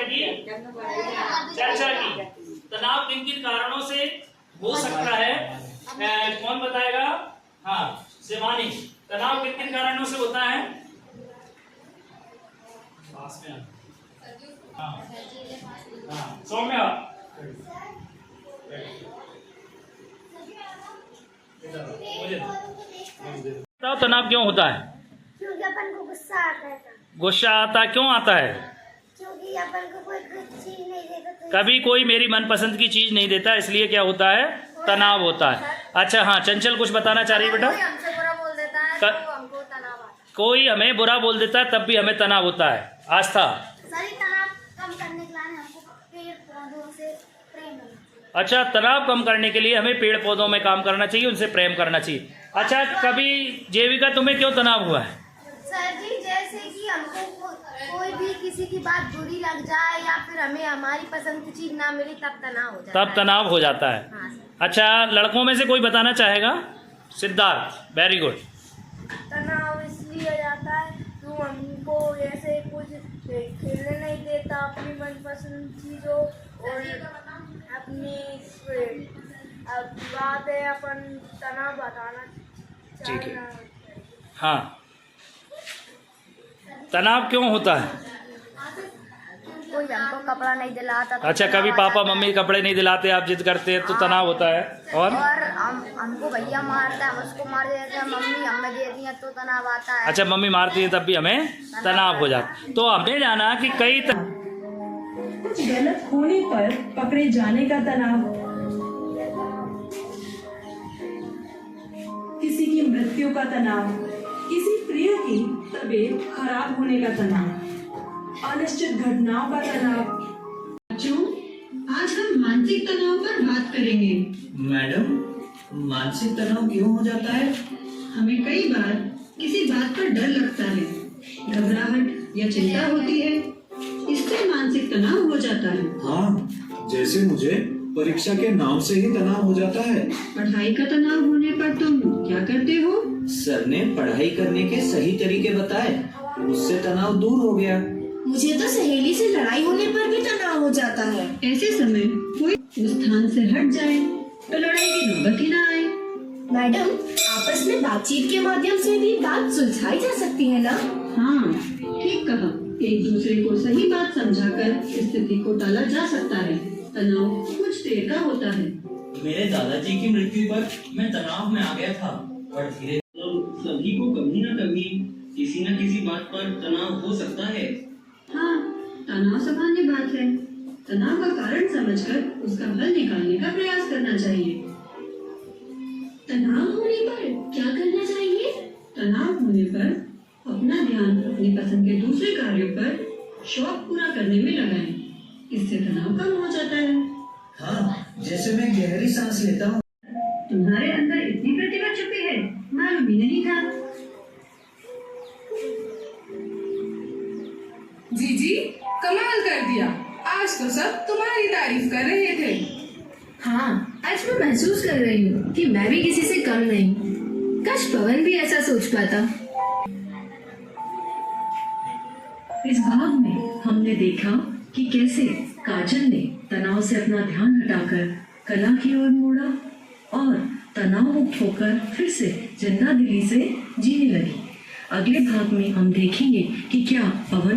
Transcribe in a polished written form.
की चर्चा की। तनाव किन किन कारणों से हो सकता है, कौन बताएगा? हाँ शिवानी, तनाव किन किन कारणों से होता है? पास में हाँ हाँ सौम्या, बताओ तनाव क्यों होता है? क्योंकि अपन को गुस्सा आता है। गुस्सा आता क्यों आता है? क्योंकि अपन को कोई चीज नहीं देता तो कभी कोई मेरी मनपसंद की चीज नहीं देता, इसलिए क्या होता है? तनाव होता है। अच्छा हाँ, चंचल कुछ बताना चाह रही बेटा? कोई हमसे बुरा बोल देता है तो हमको तनाव आता है। कोई हमें बुरा बोल देता है तब भी हमें तनाव होता है। आस्था, सारी तनाव कम करने के लिए हमको पेड़ पौधों से प्रेम करना चाहिए। अच्छा तनाव कम करने के लिए हमें पेड़ पौधों में काम करना चाहिए, उनसे प्रेम करना चाहिए। अच्छा कभी जेविका तुम्हें क्यों तनाव हुआ है? सर जी जैसे कि हमको कोई भी किसी की बात बुरी लग जाए या फिर हमें हमारी पसंद की चीज ना मिले तब तनाव हो जाता है। तब तनाव हो जाता है। हाँ सर। अच्छा लड़कों में से कोई बताना चाहेगा? Siddharth, very good. तनाव इसलिए हो जाता है तो हमको ऐसे कुछ खेलने नहीं देता अपनी मनपसंद चीज़ों और अपनी अब बात है अपन तनाव बताना ठीक है। चाहना। हाँ तनाव क्यों होता है? कोई हमको कपड़ा नहीं दिलाता तो अच्छा तनाव कभी आ पापा जाता मम्मी है। कपड़े नहीं दिलाते, आप जिद करते हैं तो तनाव होता है। और हमको भैया मारता है, हम उसको मार देते हैं, मम्मी हमें दे दी है तो तनाव आता है। अच्छा मम्मी मारती है तब भी हमें तनाव हो जाता है। तो हमने जाना कि कई कुछ गलत होने पर पकड़े जाने का तनाव, किसी की मृत्यु का तनाव, किसी प्रिय की तबीयत खराब होने का तनाव, अनिश्चित घटनाओं का तनाव। बच्चों, आज हम मानसिक तनाव पर बात करेंगे। मैडम, मानसिक तनाव क्यों हो जाता है? हमें कई बार किसी बात पर डर लगता है, घबराहट या चिंता होती है, इससे मानसिक तनाव हो जाता है। हाँ, जैसे मुझे परीक्षा के नाम से ही तनाव हो जाता है। पढ़ाई का तनाव होने पर तुम क्या करते हो? सर ने पढ़ाई करने के सही तरीके बताए, उससे तनाव दूर हो गया। मुझे तो सहेली से लड़ाई होने पर भी तनाव हो जाता है। ऐसे समय कोई उस स्थान से हट जाए तो लड़ाई की नौबत ही न आए। मैडम, आपस में बातचीत के माध्यम से भी बात सुलझाई जा सकती है ना? हाँ, ठीक कहा। एक दूसरे को सही बात समझाकर स्थिति को टाला जा सकता है। तनाव कुछ देर का होता है। मेरे दादाजी की मृत्यु पर मैं तनाव में आ गया था, पर धीरे सभी को कभी न कभी किसी न किसी बात पर तनाव हो सकता है। हाँ, तनाव सामान्य बात है। तनाव का कारण समझकर उसका हल निकालने का प्रयास करना चाहिए। तनाव होने पर क्या करना चाहिए? तनाव होने पर अपना ध्यान अपनी पसंद के दूसरे कार्यों पर शौक पूरा करने में लगाएं। इससे तनाव कम हो जाता है। हाँ, जैसे मैं गहरी सांस लेता हूँ। तुम्हारे अंदर इतनी प्रतिभा छुपी है, मालूम भी नहीं था। जीजी, कमाल कर दिया। आज तो सब तुम्हारी तारीफ कर रहे थे। हाँ, आज मैं महसूस कर रही हूँ कि मैं भी किसी से कम नहीं। काश पवन भी ऐसा सोच पाता। इस भाग में हमने देखा कि कैसे काजल ने तनाव से अपना ध्यान हटाकर कला की ओर मोड़ा और तनाव मुक्त होकर फिर से जिंदा दिली से जीने लगी। अगले भाग में हम देखेंगे कि क्या पवन